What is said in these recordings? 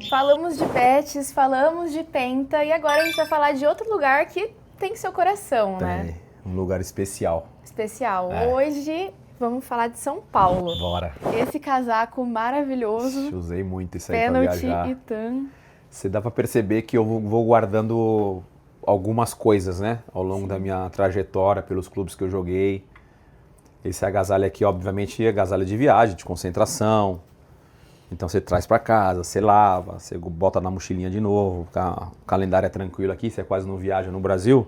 Falamos de bets, falamos de penta e agora a gente vai falar de outro lugar que tem seu coração, né? Um lugar especial. Especial. Hoje vamos falar de São Paulo. Bora. Esse casaco maravilhoso. Usei muito isso aí pra Pênalti viajar. e tan. Você dá pra perceber que eu vou guardando algumas coisas, né? Ao longo da minha trajetória, pelos clubes que eu joguei. Esse agasalho aqui, obviamente, é agasalho de viagem, de concentração. Então você traz pra casa, você lava, você bota na mochilinha de novo. O calendário é tranquilo aqui, você quase não viaja no Brasil.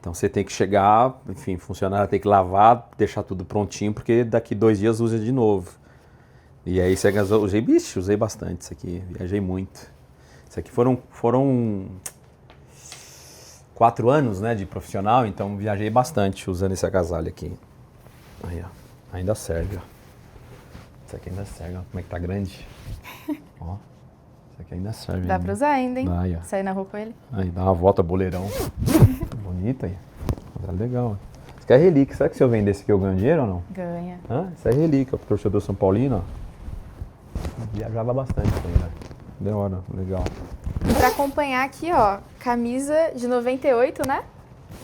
Então você tem que chegar, enfim, funcionário tem que lavar, deixar tudo prontinho, porque daqui 2 dias usa de novo. E aí esse agasalho, usei bastante isso aqui, viajei muito. Isso aqui foram 4 anos, né, de profissional, então viajei bastante usando esse agasalho aqui. Aí, ó, ainda serve, ó. Isso aqui ainda serve, ó. Como é que tá grande? Ó, isso aqui ainda serve. Dá pra usar ainda, hein? Dá, aí, ó. Sair na rua com ele. Aí, dá uma volta, boleirão. Bonita aí. Tá legal, ó. Isso aqui é relíquia. Será que se eu vender esse aqui eu ganho dinheiro ou não? Ganha. Isso é relíquia, pro torcedor São Paulino, ó. Viajava bastante ainda. Da hora, legal. E pra acompanhar aqui, ó, camisa de 98, né?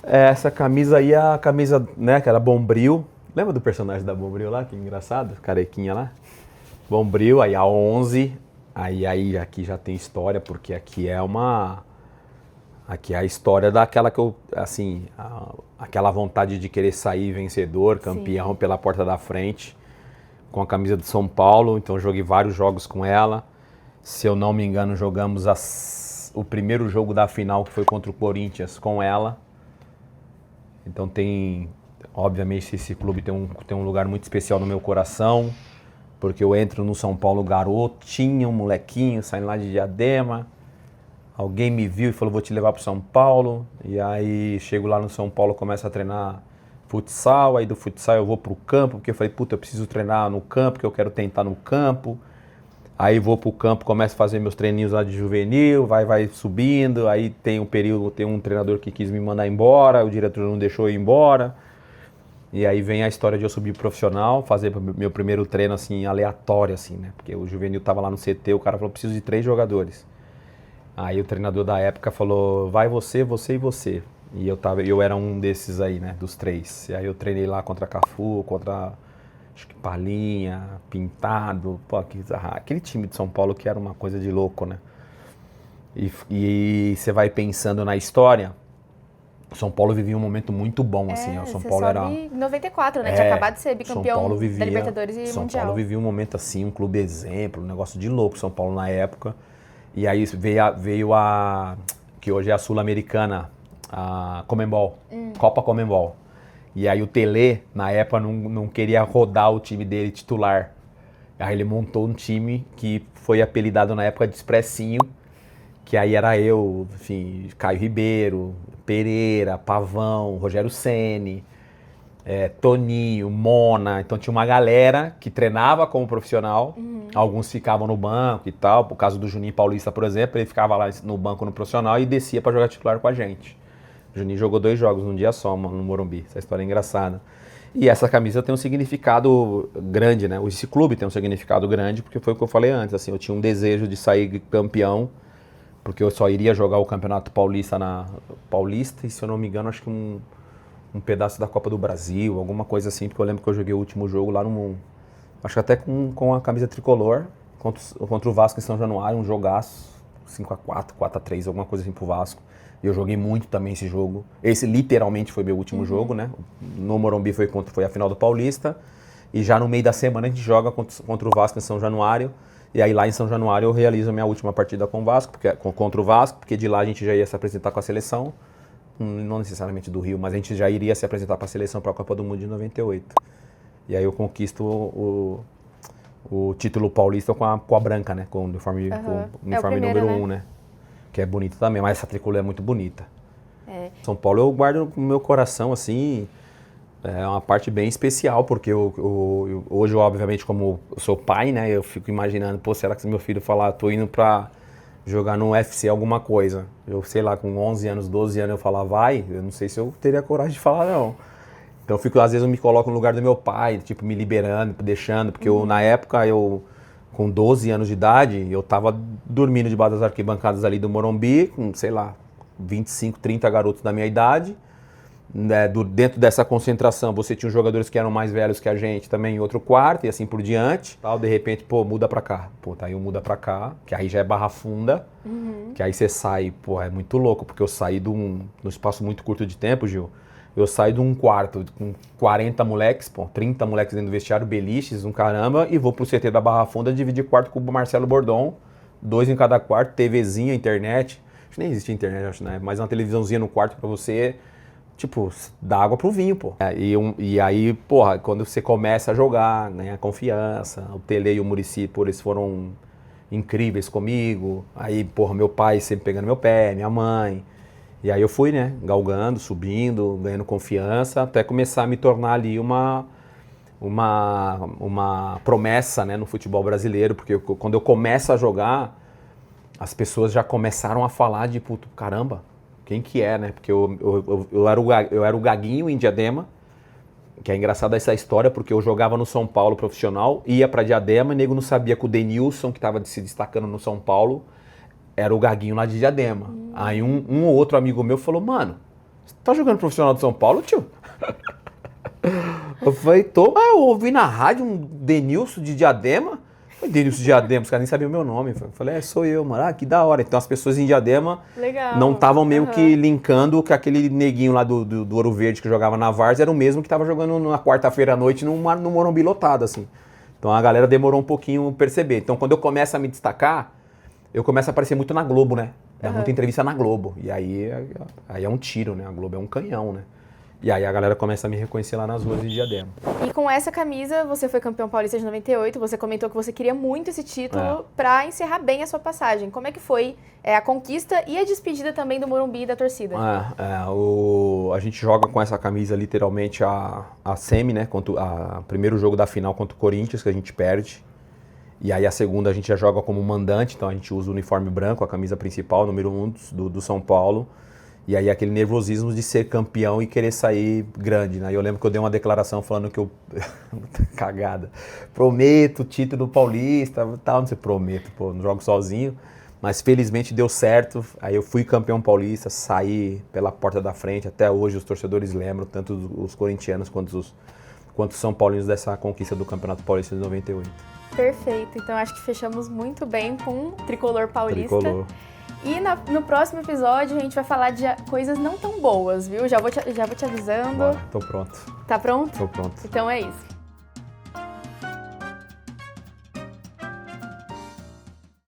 Essa camisa aí é a camisa, né, que era Bombril. Lembra do personagem da Bombril lá? Que engraçado, carequinha lá. Bombril, aí a 11. Aí aqui já tem história, porque aqui é a história daquela que eu, assim, aquela vontade de querer sair vencedor, campeão. Sim. Pela porta da frente, com a camisa de São Paulo. Então joguei vários jogos com ela. Se eu não me engano, jogamos o primeiro jogo da final, que foi contra o Corinthians, com ela. Então obviamente esse clube tem um lugar muito especial no meu coração, porque eu entro no São Paulo garotinho, um molequinho, saindo lá de Diadema. Alguém me viu e falou, vou te levar para São Paulo. E aí chego lá no São Paulo, começo a treinar futsal. Aí do futsal eu vou pro campo, porque eu falei, puta, eu preciso treinar no campo, que eu quero tentar no campo. Aí vou pro campo, começo a fazer meus treininhos lá de juvenil, vai subindo. Aí tem um treinador que quis me mandar embora, o diretor não deixou eu ir embora. E aí vem a história de eu subir profissional, fazer meu primeiro treino assim, aleatório, assim, né? Porque o juvenil tava lá no CT, o cara falou, preciso de 3 jogadores. Aí o treinador da época falou, vai você, você e você. E eu era um desses aí, né, dos 3. E aí eu treinei lá contra Cafu, contra, acho que Palinha, Pintado, pô, aquele time de São Paulo que era uma coisa de louco, né? E você vai pensando na história, o São Paulo vivia um momento muito bom, assim, ó. São Paulo era em 94, né? Tinha acabado de ser bicampeão da Libertadores e Mundial. São Paulo vivia um momento assim, um clube exemplo, um negócio de louco, São Paulo na época. E aí veio que hoje é a Sul-Americana, a Conmebol, Copa Conmebol. E aí o Tele, na época, não queria rodar o time dele titular. Aí ele montou um time que foi apelidado na época de Expressinho, que aí era eu, enfim, Caio Ribeiro, Pereira, Pavão, Rogério Ceni, Toninho, Mona. Então tinha uma galera que treinava como profissional, alguns ficavam no banco e tal. Por caso do Juninho Paulista, por exemplo, ele ficava lá no banco no profissional e descia para jogar titular com a gente. O Juninho jogou 2 jogos num dia só, no Morumbi. Essa história é engraçada. E essa camisa tem um significado grande, né? Esse clube tem um significado grande, porque foi o que eu falei antes, assim, eu tinha um desejo de sair campeão, porque eu só iria jogar o Campeonato Paulista na Paulista, e se eu não me engano, acho que um pedaço da Copa do Brasil, alguma coisa assim, porque eu lembro que eu joguei o último jogo lá acho que até com a camisa tricolor, contra o Vasco em São Januário, um jogaço, 5-4, 4-3, alguma coisa assim pro Vasco. E eu joguei muito também esse jogo. Esse literalmente foi meu último jogo, né? No Morumbi foi a final do Paulista, e já no meio da semana a gente joga contra o Vasco em São Januário. E aí lá em São Januário eu realizo a minha última partida com o Vasco, contra o Vasco, porque de lá a gente já ia se apresentar com a seleção, não necessariamente do Rio, mas a gente já iria se apresentar para a seleção para a Copa do Mundo de 98. E aí eu conquisto o título paulista com a branca, né? Com o uniforme, número 1, né? Que é bonito também, mas essa tricolor é muito bonita. São Paulo eu guardo no meu coração, assim, é uma parte bem especial, porque hoje, obviamente, como eu sou pai, né, eu fico imaginando, pô, será que se meu filho falar, tô indo pra jogar no UFC alguma coisa, eu sei lá, com 11 anos, 12 anos eu falar, vai, eu não sei se eu teria coragem de falar, não. Então às vezes eu me coloco no lugar do meu pai, tipo, me liberando, deixando, porque na época eu com 12 anos de idade, eu tava dormindo debaixo das arquibancadas ali do Morumbi, com, sei lá, 25, 30 garotos da minha idade. Né, dentro dessa concentração, você tinha os jogadores que eram mais velhos que a gente também em outro quarto e assim por diante. Tal, de repente, pô, muda pra cá. Pô, tá aí um muda pra cá, que aí já é Barra Funda. Que aí você sai, pô, é muito louco, porque eu saí num espaço muito curto de tempo, Gil. Eu saí de um quarto com 40 moleques, pô, 30 moleques dentro do vestiário, beliches, um caramba, e vou pro CT da Barra Funda dividir quarto com o Marcelo Bordon, 2 em cada quarto, TVzinha, internet. Acho que nem existe internet, acho, né? Mas uma televisãozinha no quarto pra você, tipo, dar água pro vinho, pô. E aí, porra, quando você começa a jogar, ganha confiança, o Tele e o Muricy, pô, eles foram incríveis comigo. Aí, porra, meu pai sempre pegando meu pé, minha mãe. E aí eu fui, né, galgando, subindo, ganhando confiança, até começar a me tornar ali uma promessa, né, no futebol brasileiro, porque quando eu começo a jogar, as pessoas já começaram a falar de, puto, caramba, quem que é, né? Porque eu era o Gaguinho em Diadema, que é engraçada essa história, porque eu jogava no São Paulo profissional, ia pra Diadema, e nego não sabia que o Denilson, que estava se destacando no São Paulo, era o Gaguinho lá de Diadema. Aí um ou outro amigo meu falou, mano, você tá jogando profissional do São Paulo, tio? Eu falei, tô, mas eu ouvi na rádio um Denilson de Diadema. Eu falei, Denilson de Diadema, os caras nem sabiam o meu nome. Eu falei, sou eu, mano. Ah, que da hora. Então as pessoas em Diadema não estavam meio que linkando que aquele neguinho lá do Ouro Verde que jogava na Várzea era o mesmo que tava jogando na quarta-feira à noite no Morumbi lotado, assim. Então a galera demorou um pouquinho a perceber. Então quando eu começo a me destacar, eu começo a aparecer muito na Globo, né? Dá muita entrevista na Globo. E aí é um tiro, né? A Globo é um canhão, né? E aí a galera começa a me reconhecer lá nas ruas de Diadema. E com essa camisa, você foi campeão paulista de 98, você comentou que você queria muito esse título para encerrar bem a sua passagem. Como é que foi a conquista e a despedida também do Morumbi e da torcida? A gente joga com essa camisa literalmente a semi, né? O primeiro jogo da final contra o Corinthians, que a gente perde. E aí a segunda a gente já joga como mandante, então a gente usa o uniforme branco, a camisa principal, número 1 do São Paulo. E aí aquele nervosismo de ser campeão e querer sair grande, né? Eu lembro que eu dei uma declaração falando que eu... Cagada. Prometo título paulista, tal, não sei, prometo, pô, não jogo sozinho. Mas felizmente deu certo, aí eu fui campeão paulista, saí pela porta da frente, até hoje os torcedores lembram, tanto os corintianos quanto os São Paulinos dessa conquista do Campeonato Paulista de 98. Perfeito, então acho que fechamos muito bem com o Tricolor Paulista. Tricolor. E no próximo episódio a gente vai falar de coisas não tão boas, viu? Já vou te avisando. Bora, tô pronto. Tá pronto? Tô pronto. Então é isso.